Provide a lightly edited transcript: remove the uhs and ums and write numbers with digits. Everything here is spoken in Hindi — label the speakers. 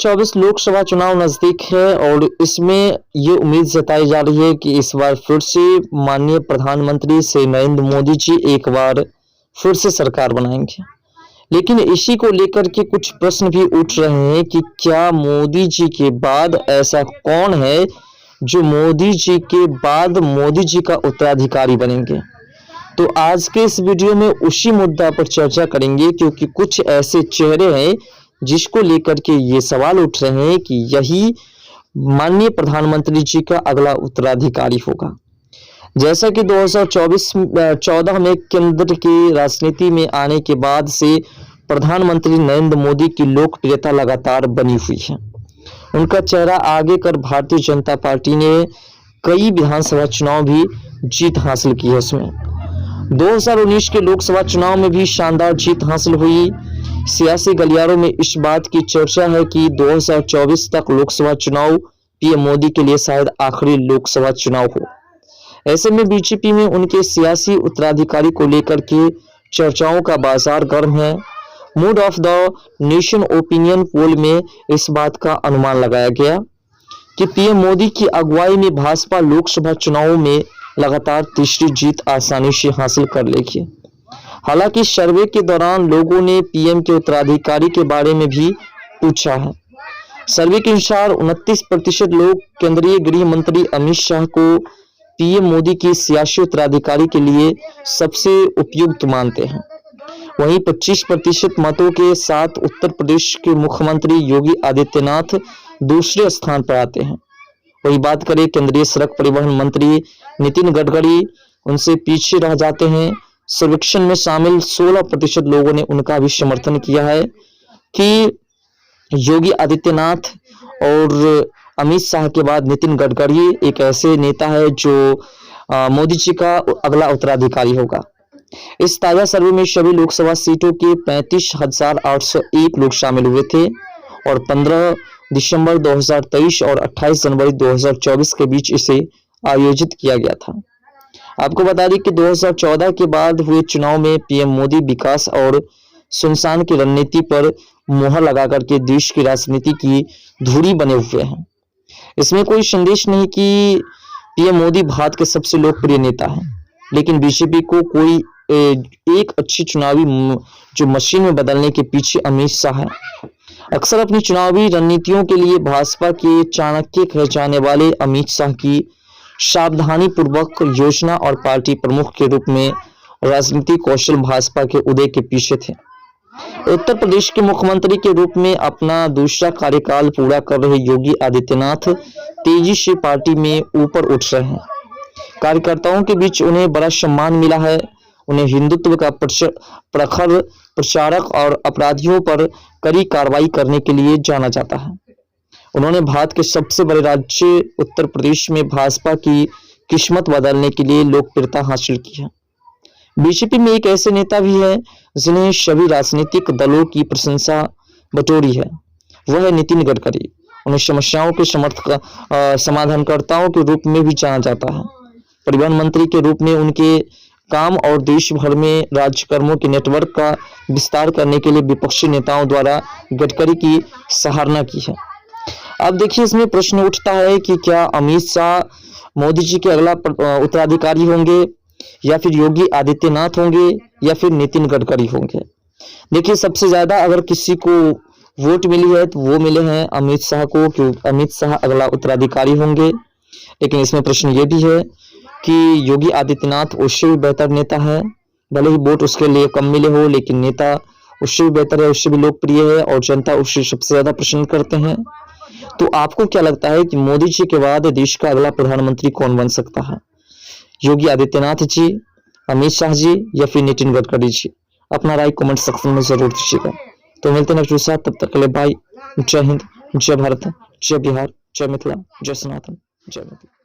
Speaker 1: 2024 लोकसभा चुनाव नजदीक है और इसमें ये उम्मीद जताई जा रही है कि इस बार फिर से माननीय प्रधानमंत्री श्री नरेंद्र मोदी जी एक बार फिर से सरकार बनाएंगे। लेकिन इसी को लेकर के कुछ प्रश्न भी उठ रहे हैं कि क्या मोदी जी के बाद ऐसा कौन है जो मोदी जी के बाद मोदी जी का उत्तराधिकारी बनेंगे। तो आज के इस वीडियो में उसी मुद्दा पर चर्चा करेंगे, क्योंकि कुछ ऐसे चेहरे हैं जिसको लेकर के ये सवाल उठ रहे हैं कि यही माननीय जी का अगला उत्तराधिकारी होगा। जैसा कि 2014 में केंद्र की राजनीति में आने के बाद से प्रधानमंत्री नरेंद्र मोदी की लोकप्रियता लगातार बनी हुई है। उनका चेहरा आगे कर भारतीय जनता पार्टी ने कई विधानसभा चुनाव भी जीत हासिल की है। इसमें 2019 के लोकसभा चुनाव में भी शानदार जीत हासिल हुई। सियासी गलियारों में इस बात की चर्चा है कि 2024 तक लोकसभा चुनाव पीएम मोदी के लिए शायद आखिरी लोकसभा चुनाव हो। ऐसे में बीजेपी में उनके सियासी उत्तराधिकारी को लेकर के चर्चाओं का बाजार गर्म है। Mood off the nation opinion poll में इस बात का अनुमान लगाया गया कि पीएम मोदी की अगुवाई में भाजपा लोकसभा चुनावों में लगातार तीसरी जीत आसानी से हासिल कर लेगी। हालांकि सर्वे के दौरान लोगों ने पीएम के उत्तराधिकारी के बारे में भी पूछा है। सर्वे के अनुसार 29% लोग केंद्रीय गृह मंत्री अमित शाह को पीएम मोदी की सियासी उत्तराधिकारी के लिए सबसे उपयुक्त मानते हैं। वहीं 25% मतों के साथ उत्तर प्रदेश के मुख्यमंत्री योगी आदित्यनाथ दूसरे स्थान पर आते हैं। वही बात करें केंद्रीय सड़क परिवहन मंत्री नितिन गडकरी, उनसे पीछे रह जाते हैं। सर्वेक्षण में शामिल 16% लोगों ने उनका भी समर्थन किया है कि योगी आदित्यनाथ और अमित शाह के बाद नितिन गडकरी एक ऐसे नेता है जो मोदी जी का अगला उत्तराधिकारी होगा। इस ताजा सर्वे में सभी लोकसभा सीटों के 35,801 लोग शामिल हुए थे और 15 दिसंबर 2023 और 28 जनवरी 2024 के बीच इसे आयोजित किया गया था। आपको बता दें कि 2014 के बाद हुए चुनाव में पीएम मोदी विकास और सुनसान की रणनीति पर मोहर लगाकर के देश की राजनीति की धुरी बने हुए हैं। इसमें कोई संदेश नहीं कि पीएम मोदी भारत के सबसे लोकप्रिय नेता हैं, लेकिन बीजेपी को कोई एक अच्छी चुनावी जो मशीन में बदलने के पीछे अमित शाह है। अक्सर अपनी चुनावी रणनीतियों के लिए भाजपा के चाणक्य कहे जाने वाले अमित शाह की सावधानी पूर्वक योजना और पार्टी प्रमुख के रूप में राजनीतिक कौशल भाजपा के उदय के पीछे थे। उत्तर प्रदेश के मुख्यमंत्री के रूप में अपना दूसरा कार्यकाल पूरा कर रहे योगी आदित्यनाथ तेजी से पार्टी में ऊपर उठ रहे हैं। कार्यकर्ताओं के बीच उन्हें बड़ा सम्मान मिला है। उन्हें हिंदुत्व का प्रखर प्रचारक और अपराधियों पर कड़ी कार्रवाई करने के लिए जाना जाता है। उन्होंने भारत के सबसे बड़े राज्य उत्तर प्रदेश में भाजपा की किस्मत बदलने के लिए लोकप्रियता हासिल की है। बीजेपी में एक ऐसे नेता भी है जिन्हें सभी राजनीतिक दलों की प्रशंसा बटोरी है, वह है नितिन गडकरी। उन्हें समस्याओं के समाधानकर्ताओं के रूप में भी जाना जाता है। परिवहन मंत्री के रूप में उनके काम और देश भर में राज्यकर्मों के नेटवर्क का विस्तार करने के लिए विपक्षी नेताओं द्वारा गडकरी की सराहना की है। अब देखिए, इसमें प्रश्न उठता है कि क्या अमित शाह मोदी जी के अगला उत्तराधिकारी होंगे या फिर योगी आदित्यनाथ होंगे या फिर नितिन गडकरी होंगे। देखिए, सबसे ज्यादा अगर किसी को वोट मिली है तो वो मिले हैं अमित शाह को, क्योंकि अमित शाह अगला उत्तराधिकारी होंगे। लेकिन इसमें प्रश्न ये भी है कि योगी आदित्यनाथ उससे भी बेहतर नेता है। भले ही वोट उसके लिए कम मिले हो, लेकिन नेता उससे भी बेहतर है, उससे भी लोकप्रिय है और जनता उससे सबसे ज्यादा पसंद करते हैं। तो आपको क्या लगता है कि मोदी जी के बाद देश का अगला प्रधानमंत्री कौन बन सकता है? योगी आदित्यनाथ जी, अमित शाह जी या फिर नितिन गडकरी जी? अपना राय कमेंट सेक्शन में जरूर दीजिएगा। तो मिलते हैं नेक्स्ट वीडियो साथ, तब तक के लिए बाय। जय हिंद, जय भारत, जय बिहार, जय मिथिला, जय सनातन, जय मोदी।